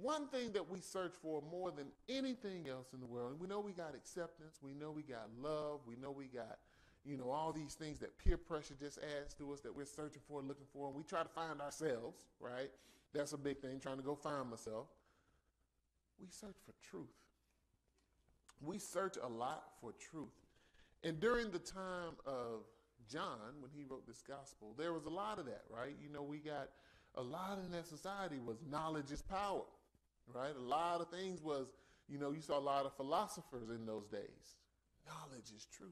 one thing that we search for more than anything else in the world, and we know we got acceptance, we know we got love, we know we got, all these things that peer pressure just adds to us that we're searching for, looking for, and we try to find ourselves, right? That's a big thing, trying to go find myself. We search for truth. We search a lot for truth. And during the time of John, when he wrote this gospel, there was a lot of that, right? We got a lot in that society was knowledge is power, right? A lot of things was, you saw a lot of philosophers in those days. Knowledge is truth.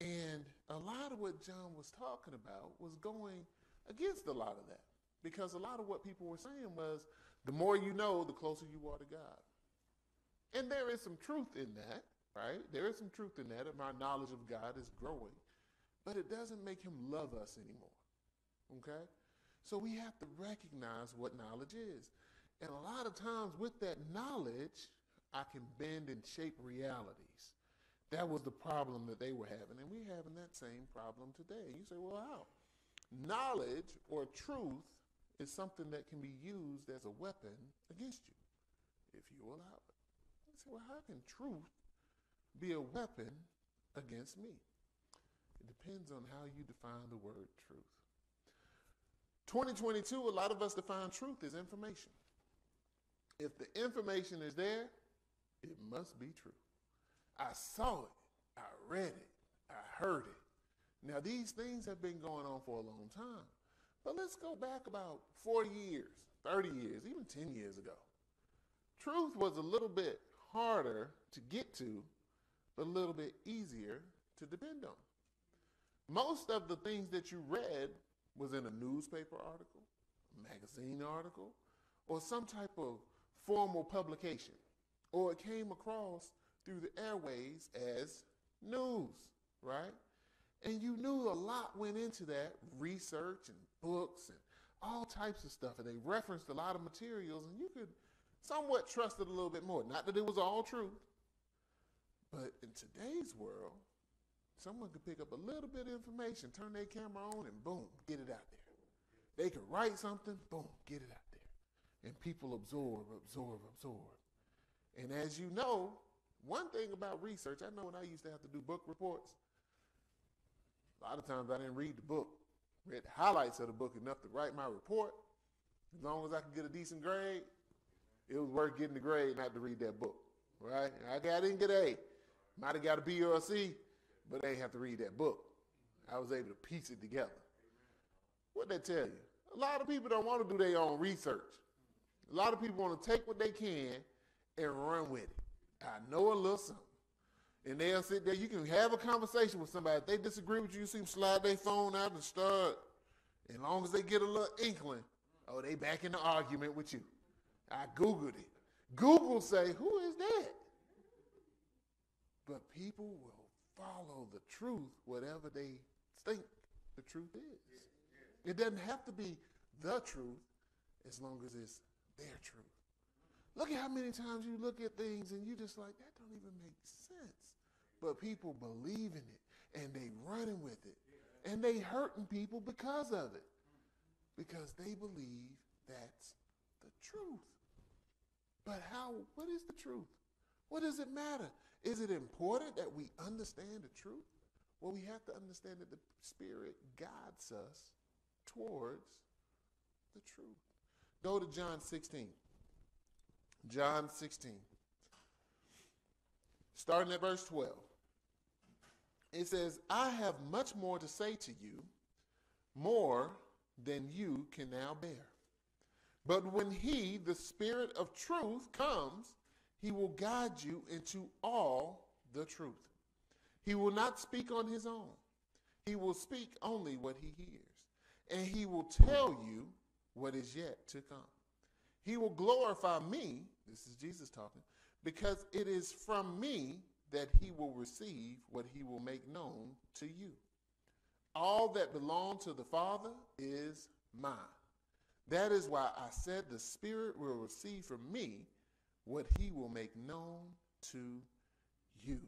And a lot of what John was talking about was going against a lot of that. Because a lot of what people were saying was, the more you know, the closer you are to God. And there is some truth in that, right? There is some truth in that, and our knowledge of God is growing. But it doesn't make him love us anymore, okay? So we have to recognize what knowledge is. And a lot of times with that knowledge, I can bend and shape realities. That was the problem that they were having, and we're having that same problem today. You say, well, how? Knowledge or truth is something that can be used as a weapon against you, if you allow it. You say, well, how can truth be a weapon against me? It depends on how you define the word truth. 2022, a lot of us define truth as information. If the information is there, it must be true. I saw it, I read it, I heard it. Now, these things have been going on for a long time. But let's go back about 40 years, 30 years, even 10 years ago. Truth was a little bit harder to get to, but a little bit easier to depend on. Most of the things that you read was in a newspaper article, a magazine article, or some type of formal publication, or it came across through the airways as news, right? And you knew a lot went into that, research and books and all types of stuff, and they referenced a lot of materials, and you could somewhat trust it a little bit more. Not that it was all true, but in today's world, someone could pick up a little bit of information, turn their camera on, and boom, get it out there. They could write something, boom, get it out there. And people absorb. And as you know, one thing about research, I know when I used to have to do book reports, a lot of times I didn't read the book. Read the highlights of the book enough to write my report. As long as I could get a decent grade, it was worth getting the grade not to read that book, right? I didn't get an A. Might have got a B or a C, but I didn't have to read that book. I was able to piece it together. What'd that tell you? A lot of people don't want to do their own research. A lot of people want to take what they can and run with it. I know a little something. And they'll sit there. You can have a conversation with somebody. If they disagree with you, you see them slide their phone out and start. As long as they get a little inkling, oh, they back in the argument with you. I Googled it. Google say, who is that? But people will follow the truth, whatever they think the truth is. It doesn't have to be the truth as long as it's their truth. Look at how many times you look at things and you just like, that don't even make sense. But people believe in it and they running with it. And they hurting people because of it. Because they believe that's the truth. But what is the truth? What does it matter? Is it important that we understand the truth? Well, we have to understand that the Spirit guides us towards the truth. Go to John 16. John 16. Starting at verse 12. It says, I have much more to say to you, more than you can now bear. But when he, the Spirit of truth, comes, he will guide you into all the truth. He will not speak on his own. He will speak only what he hears. And he will tell you what is yet to come. He will glorify me, this is Jesus talking, because it is from me that he will receive what he will make known to you. All that belongs to the Father is mine. That is why I said the Spirit will receive from me what he will make known to you.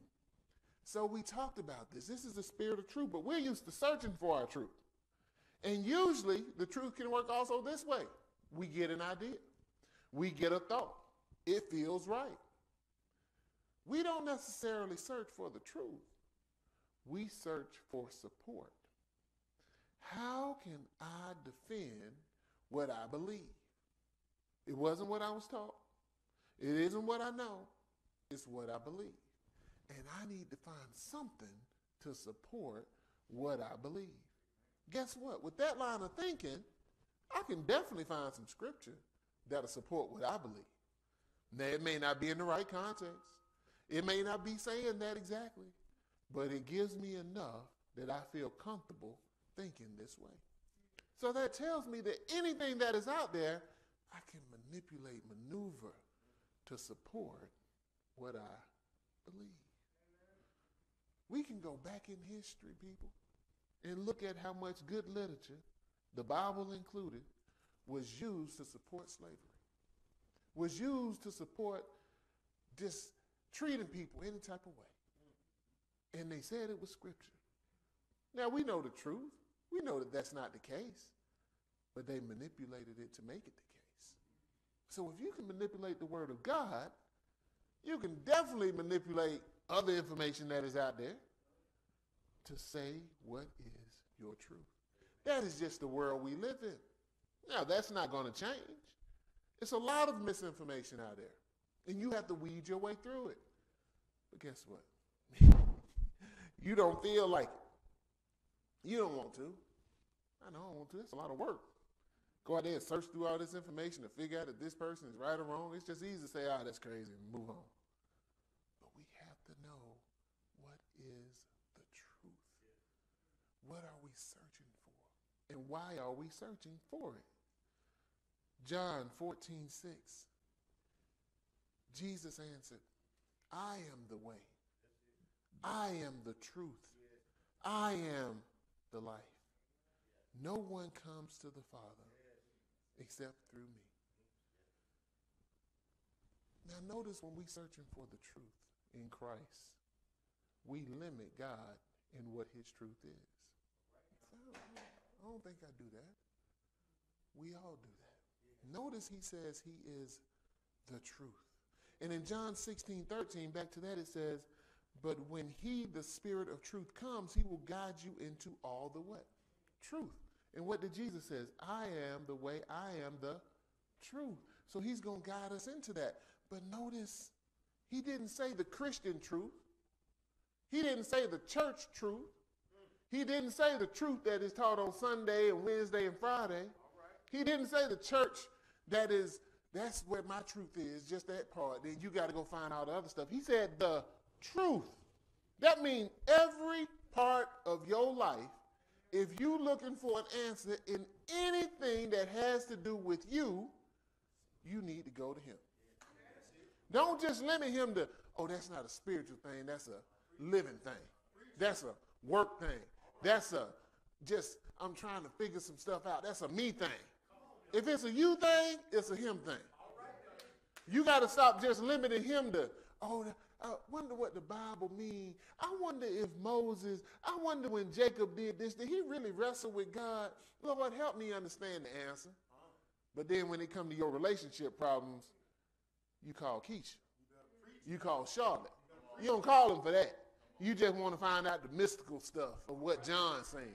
So we talked about this. This is the Spirit of truth, but we're used to searching for our truth. And usually the truth can work also this way. We get an idea. We get a thought. It feels right. We don't necessarily search for the truth. We search for support. How can I defend what I believe? It wasn't what I was taught. It isn't what I know. It's what I believe. And I need to find something to support what I believe. Guess what? With that line of thinking, I can definitely find some scripture that'll support what I believe. Now, it may not be in the right context. It may not be saying that exactly, but it gives me enough that I feel comfortable thinking this way. So that tells me that anything that is out there, I can manipulate, maneuver to support what I believe. We can go back in history, people, and look at how much good literature, the Bible included, was used to support slavery, was used to support just treating people any type of way. And they said it was scripture. Now, we know the truth. We know that that's not the case, but they manipulated it to make it the case. So if you can manipulate the word of God, you can definitely manipulate other information that is out there to say what is your truth. That is just the world we live in. Now, that's not going to change. It's a lot of misinformation out there, and you have to weed your way through it. But guess what? You don't feel like it. You don't want to. I don't want to. It's a lot of work. Go out there and search through all this information to figure out if this person is right or wrong. It's just easy to say, that's crazy, and move on. But we have to know what is the truth. What are we searching for? And why are we searching for it? John 14:6. Jesus answered, I am the way. I am the truth. I am the life. No one comes to the Father except through me. Now notice when we're searching for the truth in Christ, we limit God in what his truth is. I don't think I do that. We all do that. Notice he says he is the truth. And in John 16:13, back to that, it says, but when he, the Spirit of truth, comes, he will guide you into all the what? Truth. And what did Jesus say? I am the way, I am the truth. So he's going to guide us into that. But notice, he didn't say the Christian truth. He didn't say the church truth. He didn't say the truth that is taught on Sunday and Wednesday and Friday. He didn't say the church that's where my truth is, just that part. Then you got to go find all the other stuff. He said the truth. That means every part of your life, if you're looking for an answer in anything that has to do with you, you need to go to him. Don't just limit him to, that's not a spiritual thing. That's a living thing. That's a work thing. That's I'm trying to figure some stuff out. That's a me thing. If it's a you thing, it's a him thing. You got to stop just limiting him to, I wonder what the Bible means. I wonder if Moses, I wonder when Jacob did this, did he really wrestle with God? Lord, help me understand the answer. But then when it comes to your relationship problems, you call Keisha. You call Charlotte. You don't call him for that. You just want to find out the mystical stuff of what John's saying.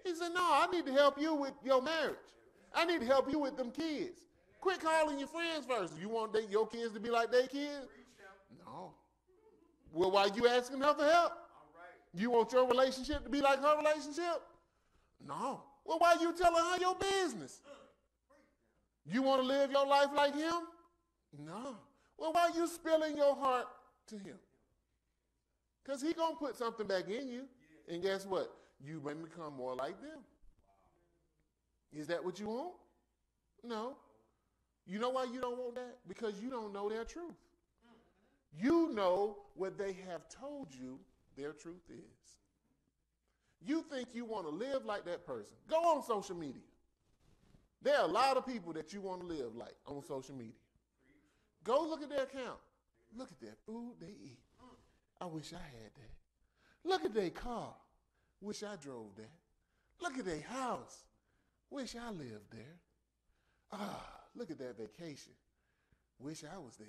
He said, no, I need to help you with your marriage. I need to help you with them kids. Quit calling your friends first. You want your kids to be like their kids? No. Well, why you asking her for help? You want your relationship to be like her relationship? No. Well, why you telling her your business? You want to live your life like him? No. Well, why you spilling your heart to him? Because he going to put something back in you. And guess what? You may become more like them. Is that what you want? No. You know why you don't want that? Because you don't know their truth. You know what they have told you their truth is. You think you want to live like that person. Go on social media. There are a lot of people that you want to live like on social media. Go look at their account. Look at that food they eat. I wish I had that. Look at their car. Wish I drove that. Look at their house. Wish I lived there. Look at that vacation. Wish I was there.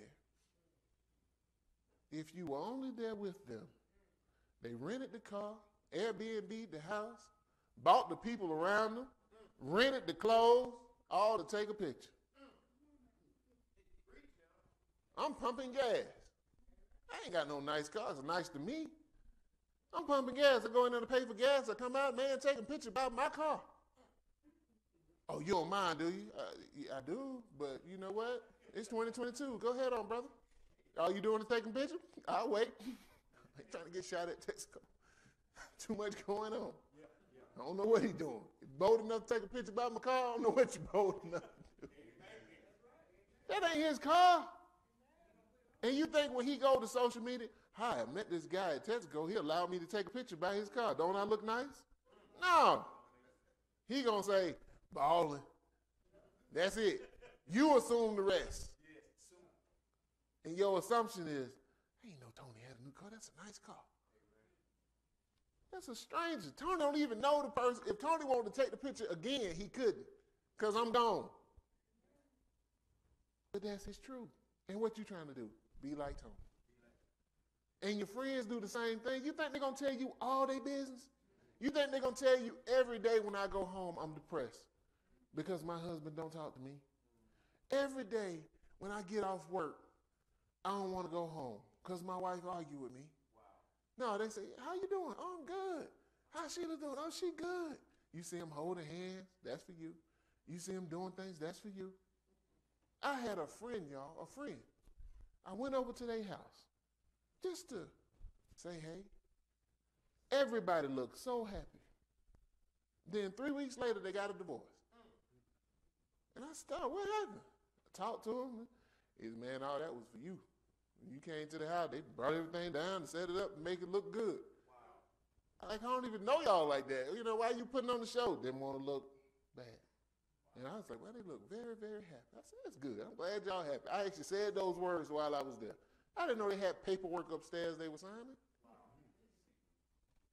If you were only there with them, they rented the car, Airbnb the house, bought the people around them, rented the clothes, all to take a picture. I'm pumping gas. I ain't got no nice car. It's nice to me. I'm pumping gas. I go in there to pay for gas. I come out, man, taking pictures about my car. Oh, you don't mind, do you? Yeah, I do, but you know what? It's 2022. Go ahead on, brother. All you doing is taking pictures? I'll wait. I ain't trying to get shot at Texaco. Too much going on. I don't know what he's doing. He's bold enough to take a picture about my car. I don't know what you're bold enough to do. That ain't his car. And you think when he go to social media, hi, I met this guy at Texaco. He allowed me to take a picture by his car. Don't I look nice? No. He going to say, ballin'. That's it. You assume the rest. And your assumption is, I ain't know Tony had a new car. That's a nice car. That's a stranger. Tony don't even know the person. If Tony wanted to take the picture again, he couldn't because I'm gone. But that's his truth. And what you trying to do? Be like Tony. And your friends do the same thing. You think they're going to tell you all their business? You think they're going to tell you every day when I go home I'm depressed because my husband don't talk to me? Every day when I get off work, I don't want to go home because my wife argue with me. No, they say, how you doing? Oh, I'm good. How's Sheila doing? Oh, she good. You see them holding hands, that's for you. You see them doing things, that's for you. I had a friend, y'all, a friend. I went over to their house just to say, hey. Everybody looked so happy. Then 3 weeks later, they got a divorce. And I started, what happened? I talked to him. He said, man, all that was for you. When you came to the house, they brought everything down and set it up and make it look good. Wow. I don't even know y'all like that. You know, why you putting on the show? Didn't want to look bad. And I was like, well, they look very, very happy. I said, that's good. I'm glad y'all happy. I actually said those words while I was there. I didn't know they had paperwork upstairs they were signing. Wow.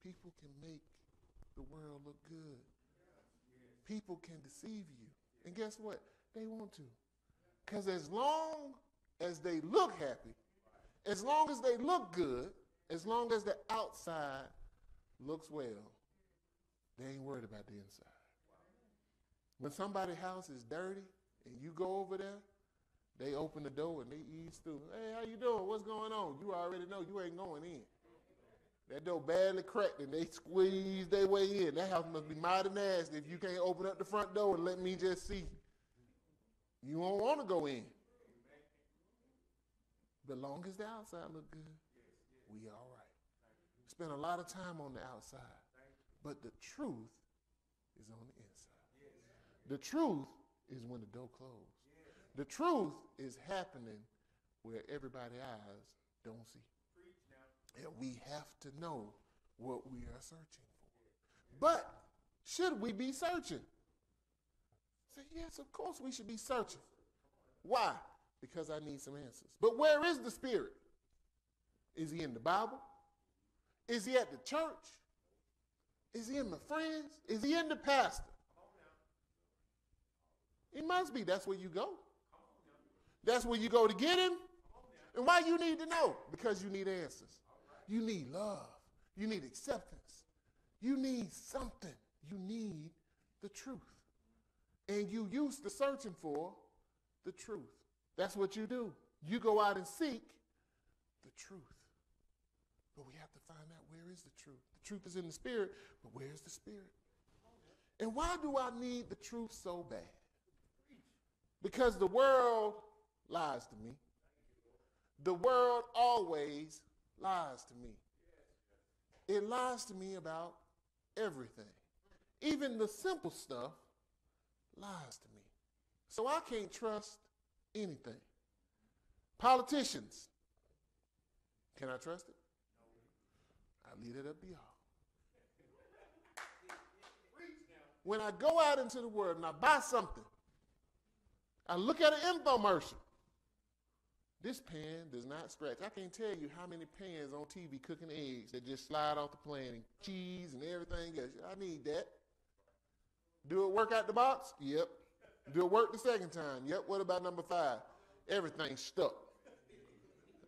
People can make the world look good. People can deceive you. And guess what? They want to. Because as long as they look happy, as long as they look good, as long as the outside looks well, they ain't worried about the inside. When somebody's house is dirty and you go over there, they open the door and they ease through. Hey, how you doing? What's going on? You already know you ain't going in. That door badly cracked and they squeeze their way in. That house must be mighty nasty if you can't open up the front door and let me just see. You won't want to go in. But long as the outside look good, we all right. Spend a lot of time on the outside, but the truth is on the inside. The truth is when the door closed. The truth is happening where everybody's eyes don't see. And we have to know what we are searching for. But should we be searching? Say, yes, of course we should be searching. Why? Because I need some answers. But where is the Spirit? Is he in the Bible? Is he at the church? Is he in my friends? Is he in the pastor? He must be. That's where you go. That's where you go to get him. And why you need to know? Because you need answers. You need love. You need acceptance. You need something. You need the truth. And you used to searching for the truth. That's what you do. You go out and seek the truth. But we have to find out, where is the truth? The truth is in the Spirit, but where's the Spirit? And why do I need the truth so bad? Because the world lies to me. The world always lies to me. It lies to me about everything. Even the simple stuff lies to me. So I can't trust anything. Politicians, can I trust it? I leave it up to y'all. When I go out into the world and I buy something, I look at an infomercial. This pan does not scratch. I can't tell you how many pans on TV cooking eggs that just slide off the pan and cheese and everything else. I need that. Do it work out the box? Yep. Do it work the second time? Yep. What about number 5? everything's stuck.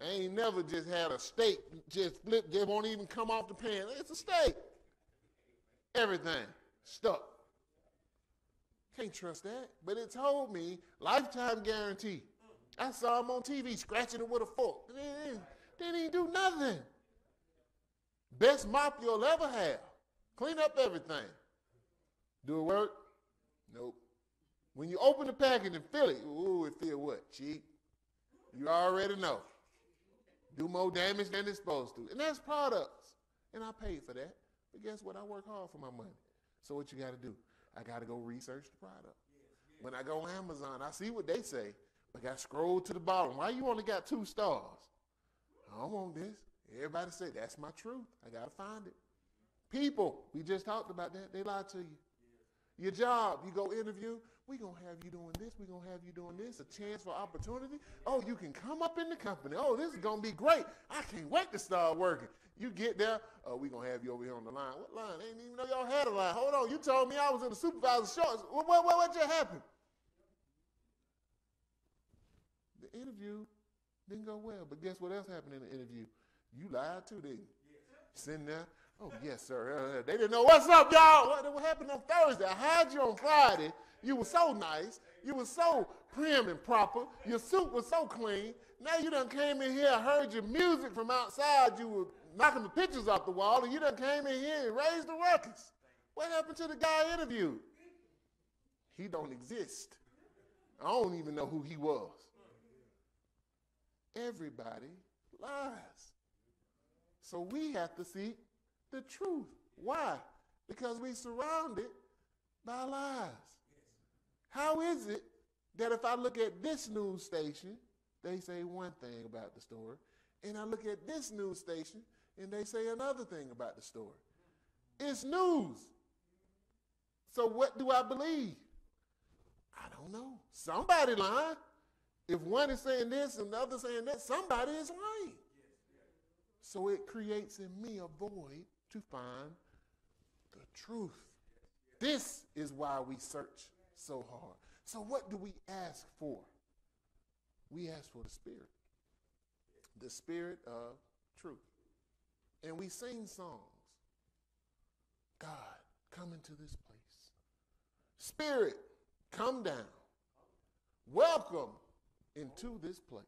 I ain't never just had a steak just flip, just won't even come off the pan. It's a steak. Everything stuck. Can't trust that. But it told me lifetime guarantee. I saw him on TV scratching it with a fork. They didn't do nothing. Best mop you'll ever have. Clean up everything. Do it work? Nope. When you open the package and feel it, ooh, it feel what? Cheap. You already know. Do more damage than it's supposed to. And that's products. And I paid for that. But guess what? I work hard for my money. So what you got to do? I got to go research the product. When I go on Amazon, I see what they say, but I got to scroll to the bottom. Why you only got 2 stars? I don't want this. Everybody say, that's my truth. I got to find it. People, we just talked about that. They lie to you. Your job, you go interview, we're going to have you doing this, we're going to have you doing this, a chance for opportunity. Oh, you can come up in the company. Oh, this is going to be great. I can't wait to start working. You get there, oh, we're going to have you over here on the line. What line? I didn't even know y'all had a line. Hold on, you told me I was in the supervisor's shorts. What just happened? The interview didn't go well, but guess what else happened in the interview? You lied too, didn't you? Sitting there. Oh, yes, sir. They didn't know what's up, y'all. What happened on Thursday? I hired you on Friday. You were so nice. You were so prim and proper. Your suit was so clean. Now you done came in here. I heard your music from outside. You were knocking the pictures off the wall, and you done came in here and raised the ruckus. What happened to the guy I interviewed? He don't exist. I don't even know who he was. Everybody lies. So we have to seek the truth. Why? Because we surrounded by lies. How is it that if I look at this news station, they say one thing about the story, and I look at this news station, and they say another thing about the story? It's news. So what do I believe? I don't know. Somebody lying. If one is saying this and the other saying that, somebody is lying. So it creates in me a void to find the truth. This is why we search so hard. So what do we ask for? We ask for the Spirit of truth. And we sing songs. God, come into this place. Spirit, come down. Welcome into this place.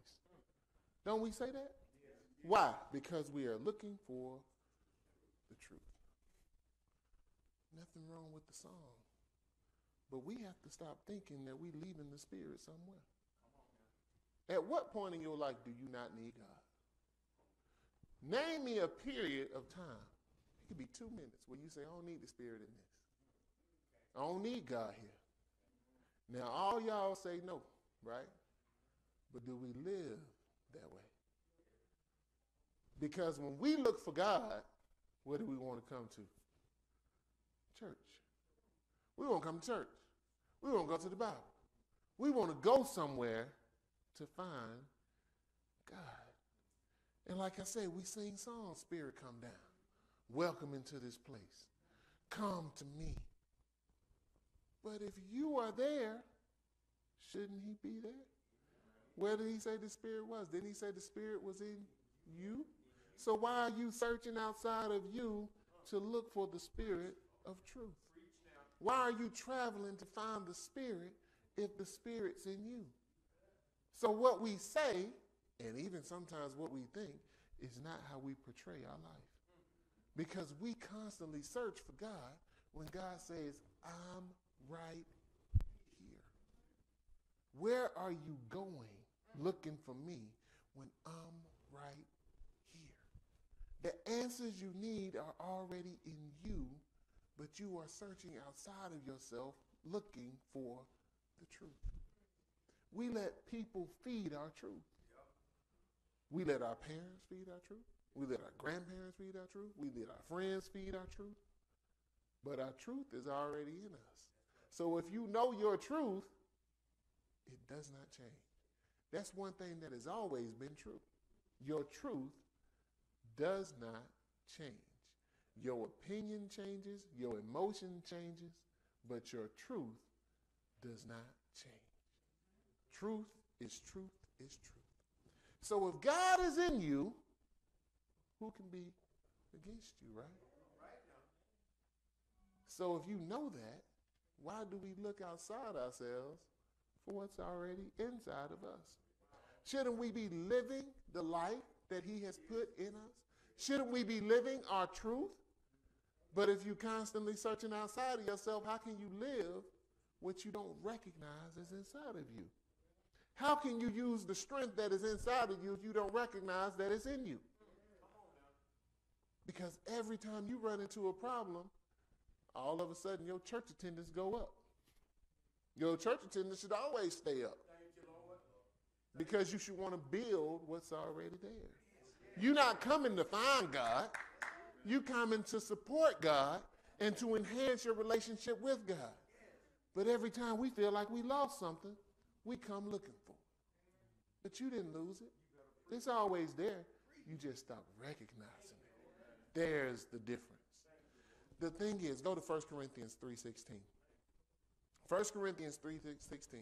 Don't we say that? Why? Because we are looking for the truth. Nothing wrong with the song. But we have to stop thinking that we're leaving the Spirit somewhere. At what point in your life do you not need God? Name me a period of time. It could be 2 minutes where you say, I don't need the Spirit in this. I don't need God here. Now, all y'all say no, right? But do we live that way? Because when we look for God, where do we want to come to? Church. We want to come to church. We want to go to the Bible. We want to go somewhere to find God. And like I say, we sing songs, Spirit, come down. Welcome into this place. Come to me. But if you are there, shouldn't he be there? Where did he say the Spirit was? Didn't he say the Spirit was in you? So why are you searching outside of you to look for the Spirit of truth? Why are you traveling to find the Spirit if the Spirit's in you? So what we say, and even sometimes what we think, is not how we portray our life. Because we constantly search for God when God says, I'm right here. Where are you going looking for me when I'm right here? The answers you need are already in you, but you are searching outside of yourself looking for the truth. We let people feed our truth. We let our parents feed our truth. We let our grandparents feed our truth. We let our friends feed our truth. But our truth is already in us. So if you know your truth, it does not change. That's one thing that has always been true. Your truth does not change. Your opinion changes, your emotion changes, but your truth does not change. Truth is truth is truth. So if God is in you, who can be against you, right? So if you know that, why do we look outside ourselves for what's already inside of us? Shouldn't we be living the life that he has put in us? Shouldn't we be living our truth? But if you're constantly searching outside of yourself, how can you live what you don't recognize is inside of you? How can you use the strength that is inside of you if you don't recognize that it's in you? Because every time you run into a problem, all of a sudden your church attendance go up. Your church attendance should always stay up. Because you should want to build what's already there. You're not coming to find God. You coming to support God and to enhance your relationship with God. But every time we feel like we lost something, we come looking for it. But you didn't lose it. It's always there. You just stop recognizing it. There's the difference. The thing is, go to 1 Corinthians 3:16. 1 Corinthians 3:16.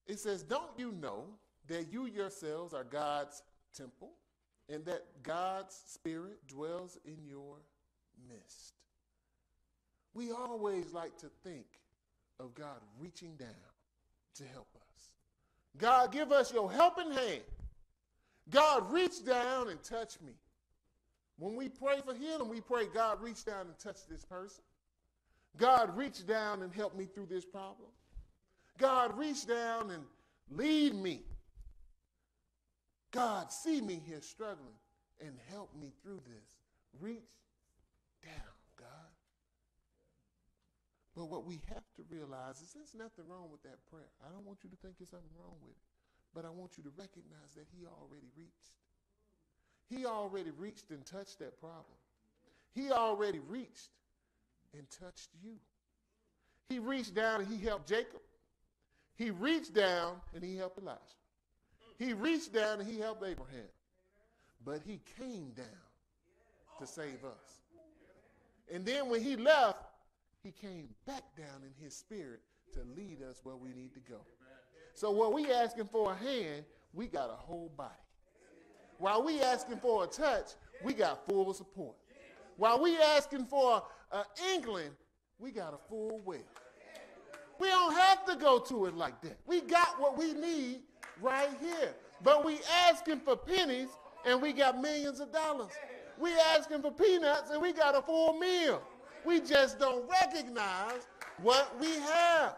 It says, don't you know that you yourselves are God's temple and that God's Spirit dwells in your midst? We always like to think of God reaching down to help us. God, give us your helping hand. God, reach down and touch me. When we pray for healing, we pray, God, reach down and touch this person. God, reach down and help me through this problem. God, reach down and lead me. God, see me here struggling and help me through this. Reach down, God. But what we have to realize is there's nothing wrong with that prayer. I don't want you to think there's something wrong with it. But I want you to recognize that he already reached. He already reached and touched that problem. He already reached and touched you. He reached down and he helped Jacob. He reached down and he helped Elijah. He reached down and he helped Abraham. But he came down to save us. And then when he left, he came back down in his spirit to lead us where we need to go. So while we asking for a hand, we got a whole body. While we asking for a touch, we got full support. While we asking for an inkling, we got a full well. We don't have to go to it like that. We got what we need right here. But we asking for pennies and we got millions of dollars. We asking for peanuts and we got a full meal. We just don't recognize what we have.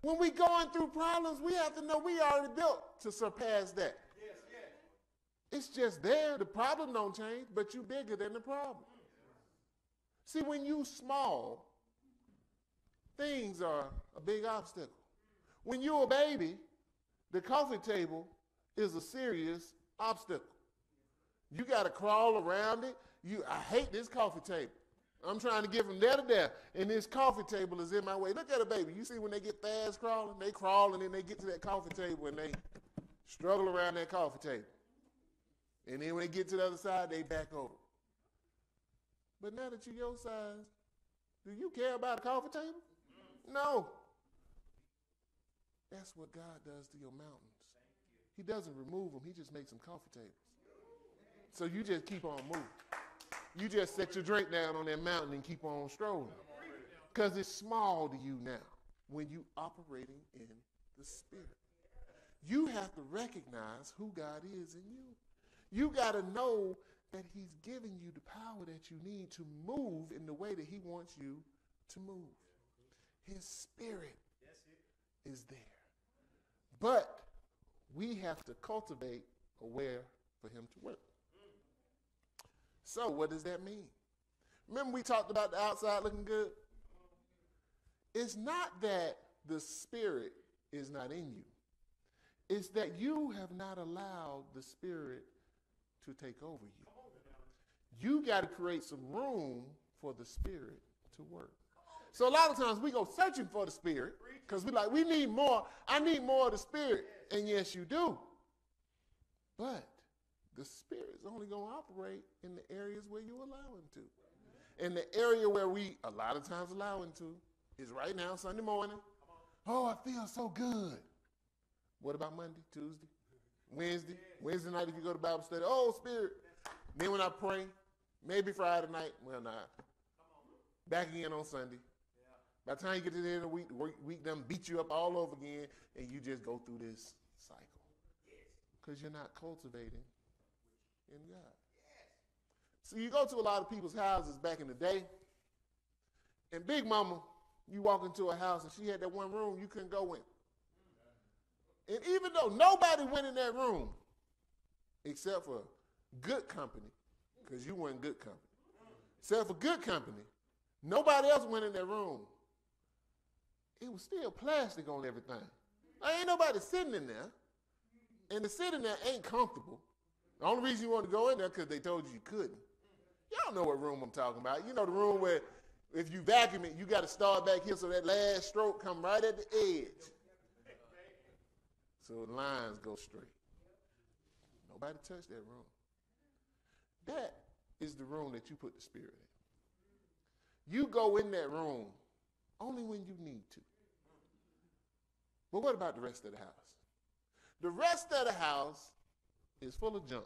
When we going through problems, we have to know we already built to surpass that. It's just there. The problem don't change, but you bigger than the problem. See, when you small, things are a big obstacle. When you're a baby, the coffee table is a serious obstacle. You got to crawl around it. I hate this coffee table. I'm trying to get from there to there, and this coffee table is in my way. Look at a baby. You see when they get fast crawling? They crawl, and then they get to that coffee table, and they struggle around that coffee table. And then when they get to the other side, they back over. But now that you're your size, do you care about a coffee table? No. That's what God does to your mountains. He doesn't remove them. He just makes them coffee tables. So you just keep on moving. You just set your drink down on that mountain and keep on strolling. Because it's small to you now when you operating in the Spirit. You have to recognize who God is in you. You got to know that he's giving you the power that you need to move in the way that he wants you to move. His Spirit is there. But we have to cultivate a where for him to work. So what does that mean? Remember we talked about the outside looking good? It's not that the Spirit is not in you. It's that you have not allowed the Spirit to take over you. You got to create some room for the Spirit to work. So a lot of times we go searching for the Spirit because we need more. I need more of the Spirit. And yes, you do. But the Spirit is only going to operate in the areas where you allow him to. And the area where we a lot of times allow him to is right now, Sunday morning. Oh, I feel so good. What about Monday, Tuesday, Wednesday? Wednesday night if you go to Bible study, oh, Spirit. Then when I pray, maybe Friday night, well, not. Back again on Sunday. By the time you get to the end of the week done beat you up all over again, and you just go through this cycle. Because you're not cultivating in God. So you go to a lot of people's houses back in the day, and Big Mama, you walk into a house, and she had that one room you couldn't go in. And even though nobody went in that room, except for good company, because you weren't good company, except for good company, nobody else went in that room. It was still plastic on everything. Ain't nobody sitting in there. And the sitting there ain't comfortable. The only reason you want to go in there because they told you couldn't. Y'all know what room I'm talking about. You know the room where if you vacuum it, you got to start back here so that last stroke come right at the edge. So the lines go straight. Nobody touched that room. That is the room that you put the Spirit in. You go in that room only when you need to. But what about the rest of the house? The rest of the house is full of junk.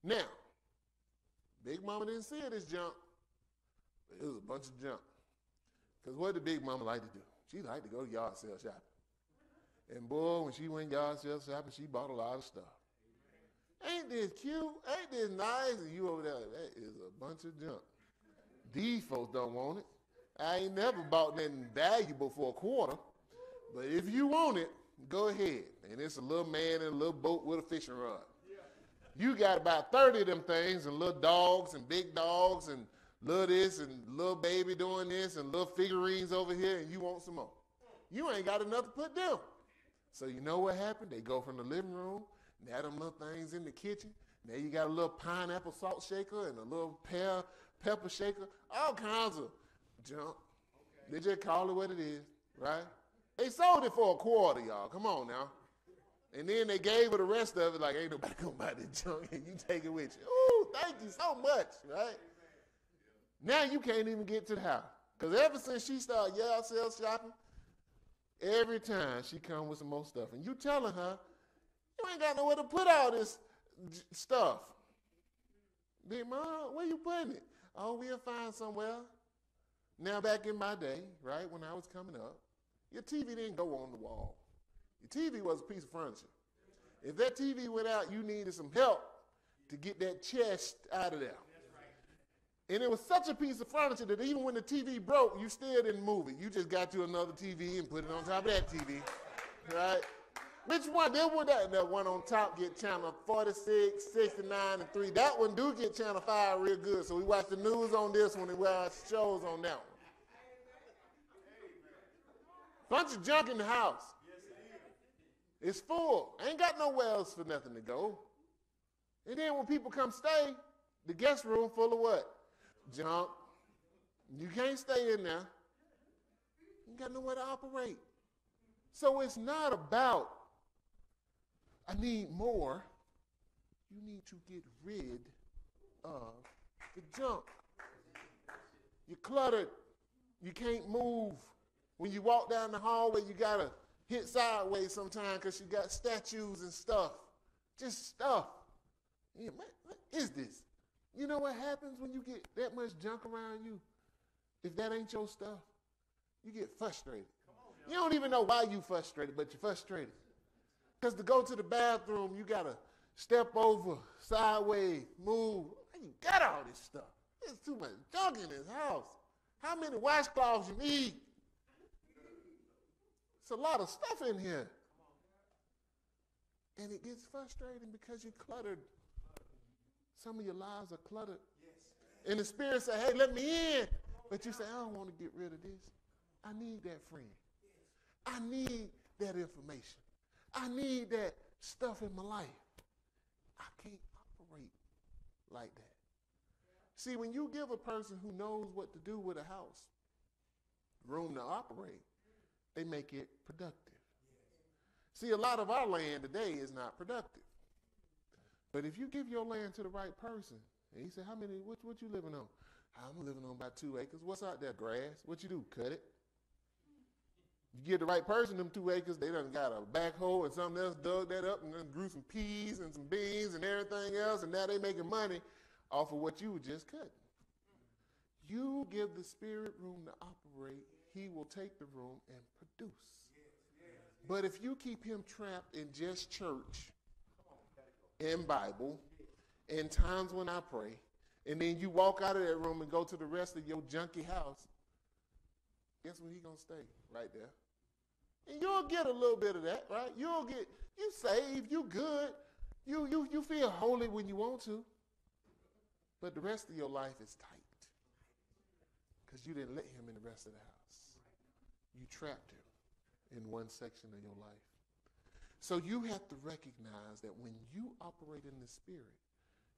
Now, Big Mama didn't see it as junk, but it was a bunch of junk. Because what did Big Mama like to do? She liked to go yard sale shopping. And boy, when she went yard sale shopping, she bought a lot of stuff. Ain't this cute? Ain't this nice? And you over there, that is a bunch of junk. These folks don't want it. I ain't never bought nothing valuable for a quarter. But if you want it, go ahead. And it's a little man in a little boat with a fishing rod. You got about 30 of them things, and little dogs and big dogs and little this and little baby doing this and little figurines over here, and you want some more. You ain't got enough to put down. So you know what happened? They go from the living room, now them little things in the kitchen. Now you got a little pineapple salt shaker and a little pepper shaker, all kinds of junk. They just call it what it is, right? They sold it for a quarter, y'all. Come on now. And then they gave her the rest of it like, ain't nobody gonna buy this junk, and you take it with you. Ooh, thank you so much, right? Now you can't even get to the house. Because ever since she started yard sale shopping, every time she come with some more stuff. And you telling her, you ain't got nowhere to put all this stuff. Big Mom, where you putting it? Oh, we'll find somewhere. Now back in my day, right, when I was coming up, your TV didn't go on the wall. Your TV was a piece of furniture. If that TV went out, you needed some help to get that chest out of there. And it was such a piece of furniture that even when the TV broke, you still didn't move it. You just got you another TV and put it on top of that TV, right? Which one? That one on top get channel 46, 69, and 3. That one do get channel 5 real good. So we watch the news on this one and we watch shows on that one. Bunch of junk in the house. It's full. Ain't got nowhere else for nothing to go. And then when people come stay, the guest room full of what? Junk. You can't stay in there. You got nowhere to operate. So it's not about, I need more. You need to get rid of the junk. You're cluttered. You can't move. When you walk down the hallway, you got to hit sideways sometimes because you got statues and stuff. Just stuff. Yeah, man, what is this? You know what happens when you get that much junk around you? If that ain't your stuff, you get frustrated. You don't even know why you frustrated, but you're frustrated. Because to go to the bathroom, you got to step over, sideways, move. You got all this stuff. There's too much junk in this house. How many washcloths you need? It's a lot of stuff in here. And it gets frustrating because you're cluttered. Some of your lives are cluttered. And the Spirit say, hey, let me in. But you say, I don't want to get rid of this. I need that friend. I need that information. I need that stuff in my life. I can't operate like that. See, when you give a person who knows what to do with a house room to operate, they make it productive. See, a lot of our land today is not productive. But if you give your land to the right person, and he said, what you living on? I'm living on about 2 acres. What's out there? Grass. What you do? Cut it. You get the right person, them 2 acres, they done got a backhoe and something else, dug that up and then grew some peas and some beans and everything else, and now they making money off of what you were just cutting. You give the Spirit room to operate, he will take the room and produce. But if you keep him trapped in just church and Bible and times when I pray, and then you walk out of that room and go to the rest of your junky house, guess where he gonna stay? Right there. And you'll get a little bit of that, right? You saved, you good, you feel holy when you want to, but the rest of your life is tight because you didn't let him in the rest of the house. You trapped him in one section of your life. So you have to recognize that when you operate in the Spirit,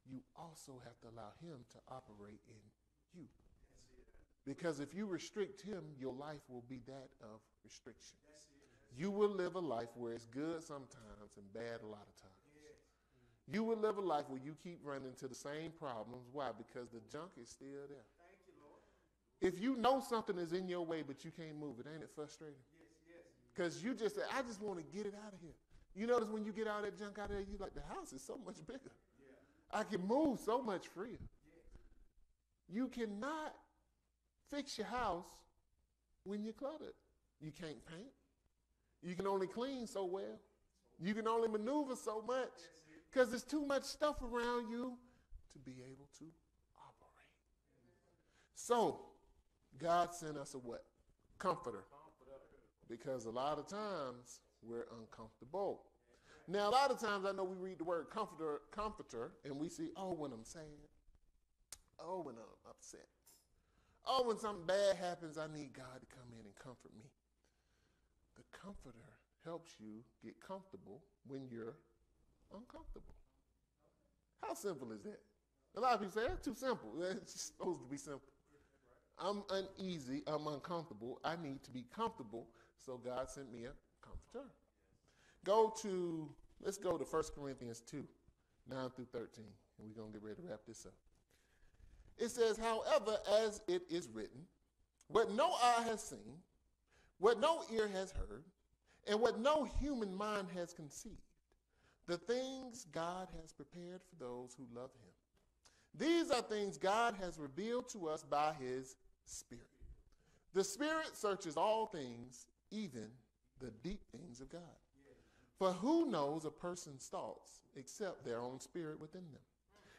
you also have to allow him to operate in you. Because if you restrict him, your life will be that of restriction. You will live a life where it's good sometimes and bad a lot of times. You will live a life where you keep running into the same problems. Why? Because the junk is still there. If you know something is in your way but you can't move it, ain't it frustrating? Because you just say, I just want to get it out of here. You notice when you get all that junk out of there, you like, the house is so much bigger. I can move so much freer. You cannot fix your house when you're cluttered. You can't paint. You can only clean so well. You can only maneuver so much because there's too much stuff around you to be able to operate. So, God sent us a what? Comforter. Because a lot of times we're uncomfortable. Now, a lot of times I know we read the word comforter, and we see, oh, when I'm sad. Oh, when I'm upset. Oh, when something bad happens, I need God to come in and comfort me. The comforter helps you get comfortable when you're uncomfortable. How simple is that? A lot of people say, that's too simple. It's supposed to be simple. I'm uneasy. I'm uncomfortable. I need to be comfortable. So God sent me a comforter. Let's go to 1 Corinthians 2, 9 through 13. And we're going to get ready to wrap this up. It says, however, as it is written, what no eye has seen, what no ear has heard, and what no human mind has conceived, the things God has prepared for those who love him. These are things God has revealed to us by his Spirit. The Spirit searches all things, even the deep things of God. For who knows a person's thoughts except their own spirit within them?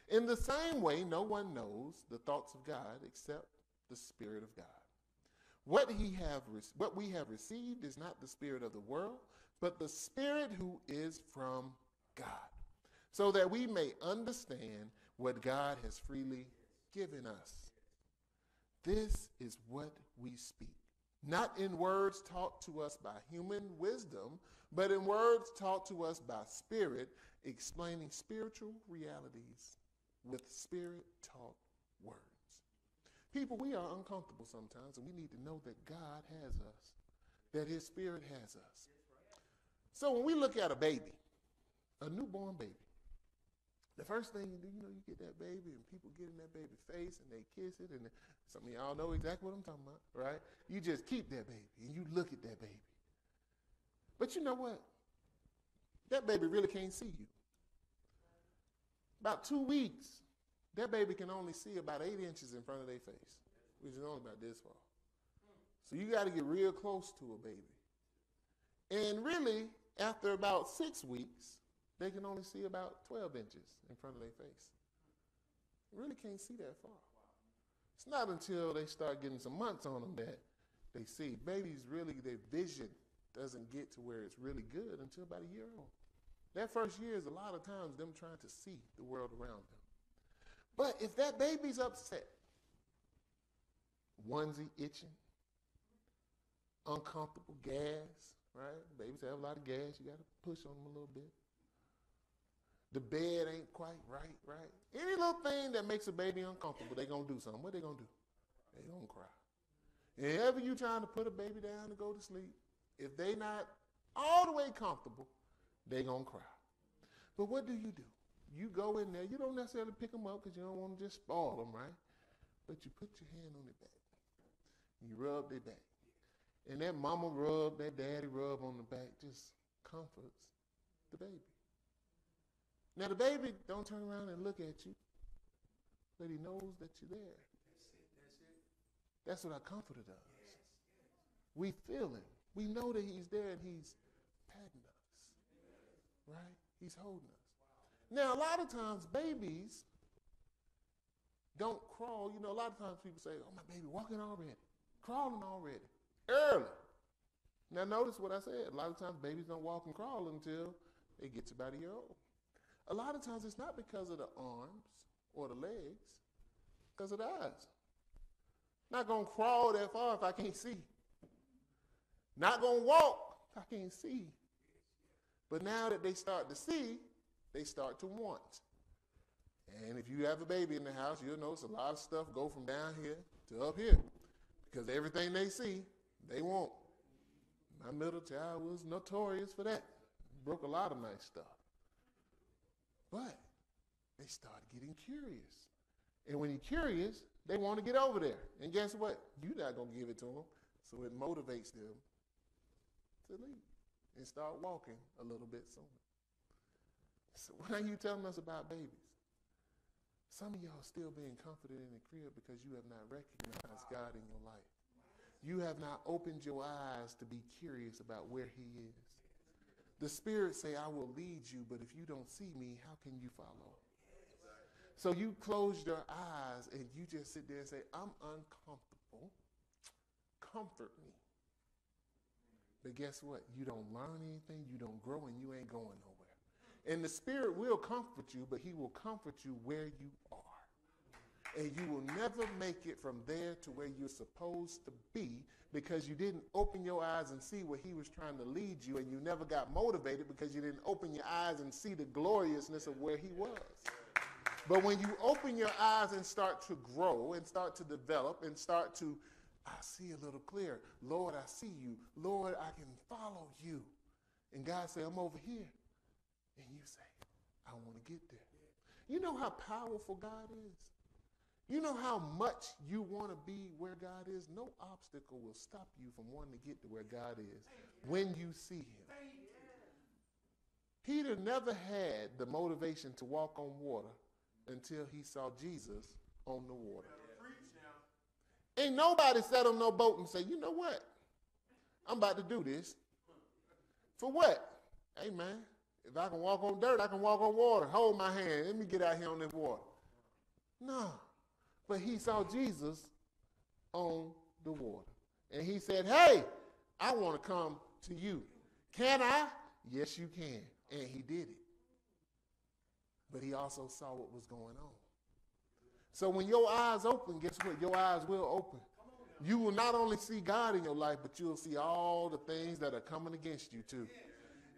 In the same way, no one knows the thoughts of God except the Spirit of God. What we have received is not the spirit of the world, but the Spirit who is from God, so that we may understand what God has freely given us. This is what we speak, not in words taught to us by human wisdom, but in words taught to us by Spirit, explaining spiritual realities with Spirit-taught words. People, we are uncomfortable sometimes, and we need to know that God has us, that his Spirit has us. So when we look at a baby, a newborn baby, the first thing you do, you get that baby, and people get in that baby's face, and they kiss it, and some of y'all know exactly what I'm talking about, right? You just keep that baby, and you look at that baby. But you know what? That baby really can't see you. About 2 weeks, that baby can only see about 8 inches in front of their face, which is only about this far. So you got to get real close to a baby. And really, after about 6 weeks, they can only see about 12 inches in front of their face. They really can't see that far. It's not until they start getting some months on them that they see. Babies really, their vision doesn't get to where it's really good until about a year old. That first year is a lot of times them trying to see the world around them. But if that baby's upset, onesie itching, uncomfortable, gas, right? Babies have a lot of gas. You got to push on them a little bit. The bed ain't quite right? Any little thing that makes a baby uncomfortable, they're going to do something. What they going to do? They going to cry. And ever you trying to put a baby down to go to sleep, if they not all the way comfortable, they going to cry. But what do? You go in there. You don't necessarily pick them up because you don't want to just spoil them, right? But you put your hand on their back. You rub their back. And that mama rub, that daddy rub on the back just comforts the baby. Now the baby don't turn around and look at you, but he knows that you're there. That's what our comforter does. We feel him. We know that he's there and he's patting us, right? He's holding us. Now, a lot of times babies don't crawl. You know, a lot of times people say, oh, my baby walking already, crawling already, early. Now, notice what I said. A lot of times babies don't walk and crawl until they get to about a year old. A lot of times it's not because of the arms or the legs, because of the eyes. Not going to crawl that far if I can't see. Not going to walk if I can't see. But now that they start to see, they start to want. And if you have a baby in the house, you'll notice a lot of stuff go from down here to up here. Because everything they see, they want. My middle child was notorious for that. Broke a lot of nice stuff. But they start getting curious. And when you're curious, they want to get over there. And guess what? You're not going to give it to them. So it motivates them to leave and start walking a little bit sooner. So why are you telling us about babies? Some of y'all still being comforted in the crib because you have not recognized God in your life. You have not opened your eyes to be curious about where he is. The Spirit say, I will lead you, but if you don't see me, how can you follow? So you close your eyes and you just sit there and say, I'm uncomfortable. Comfort me. But guess what? You don't learn anything, you don't grow, and you ain't going nowhere. And the Spirit will comfort you, but he will comfort you where you are. And you will never make it from there to where you're supposed to be because you didn't open your eyes and see where he was trying to lead you, and you never got motivated because you didn't open your eyes and see the gloriousness of where he was. But when you open your eyes and start to grow and start to develop and start to, I see a little clearer. Lord, I see you. Lord, I can follow you. And God say, I'm over here. And you say, I want to get there. You know how powerful God is? You know how much you want to be where God is? No obstacle will stop you from wanting to get to where God is when you see him. Peter never had the motivation to walk on water until he saw Jesus on the water. Ain't nobody sat on no boat and say, you know what? I'm about to do this. For what? Hey, man, if I can walk on dirt, I can walk on water. Hold my hand. Let me get out here on this water. No. But he saw Jesus on the water. And he said, hey, I want to come to you. Can I? Yes, you can. And he did it. But he also saw what was going on. So when your eyes open, guess what? Your eyes will open. You will not only see God in your life, but you'll see all the things that are coming against you too.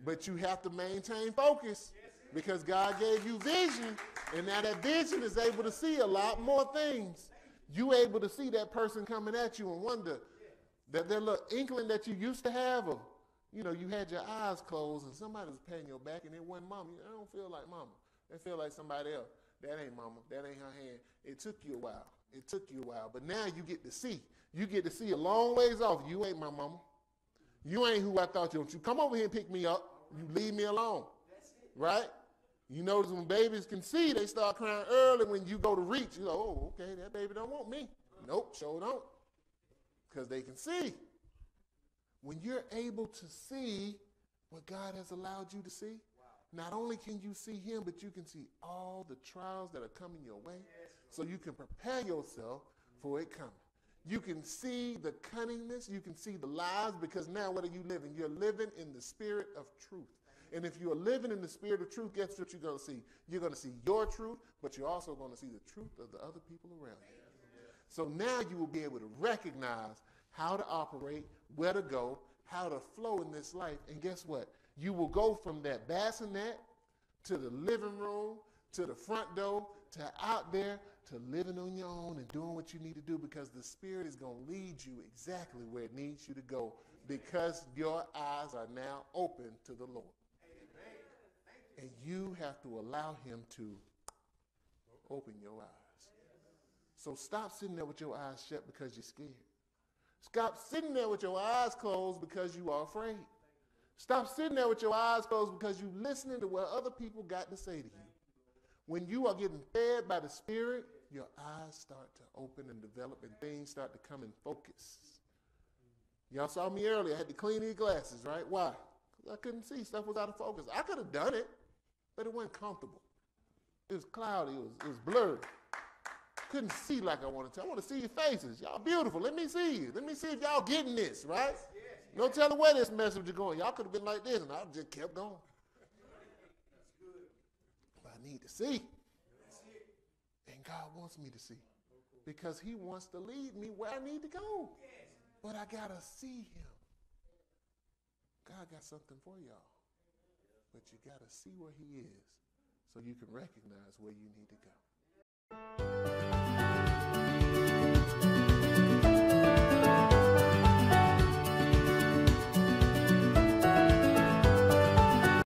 But you have to maintain focus because God gave you vision, and now that vision is able to see a lot more things. You able to see that person coming at you and wonder that their little inkling that you used to have, or you know, you had your eyes closed and somebody was patting your back and it wasn't mama. I don't feel like mama. They feel like somebody else. That ain't mama. That ain't her hand. It took you a while. It took you a while. But now you get to see. You get to see a long ways off. You ain't my mama. You ain't who I thought you were. You come over here and pick me up. You leave me alone. Right? You notice when babies can see, they start crying early when you go to reach. You're like, oh, okay, that baby don't want me. Nope, sure don't. Because they can see. When you're able to see what God has allowed you to see, not only can you see him, but you can see all the trials that are coming your way so you can prepare yourself for it coming. You can see the cunningness. You can see the lies because now what are you living? You're living in the spirit of truth. And if you're living in the spirit of truth, guess what you're going to see? You're going to see your truth, but you're also going to see the truth of the other people around you. So now you will be able to recognize how to operate, where to go, how to flow in this life. And guess what? You will go from that bassinet to the living room, to the front door, to out there, to living on your own and doing what you need to do because the Spirit is going to lead you exactly where it needs you to go because your eyes are now open to the Lord. And you have to allow him to open your eyes. So stop sitting there with your eyes shut because you're scared. Stop sitting there with your eyes closed because you are afraid. Stop sitting there with your eyes closed because you're listening to what other people got to say to you. When you are getting fed by the Spirit, your eyes start to open and develop and things start to come in focus. Y'all saw me earlier. I had to clean these glasses, right? Why? Because I couldn't see. Stuff was out of focus. I could have done it, but it wasn't comfortable. It was cloudy. It was blurry. Couldn't see like I wanted to. I want to see your faces. Y'all beautiful. Let me see you. Let me see if y'all getting this, right? No telling where this message is going. Y'all could have been like this, and I just kept going. But I need to see. And God wants me to see. Because he wants to lead me where I need to go. But I got to see him. God got something for y'all. But you got to see where he is so you can recognize where you need to go.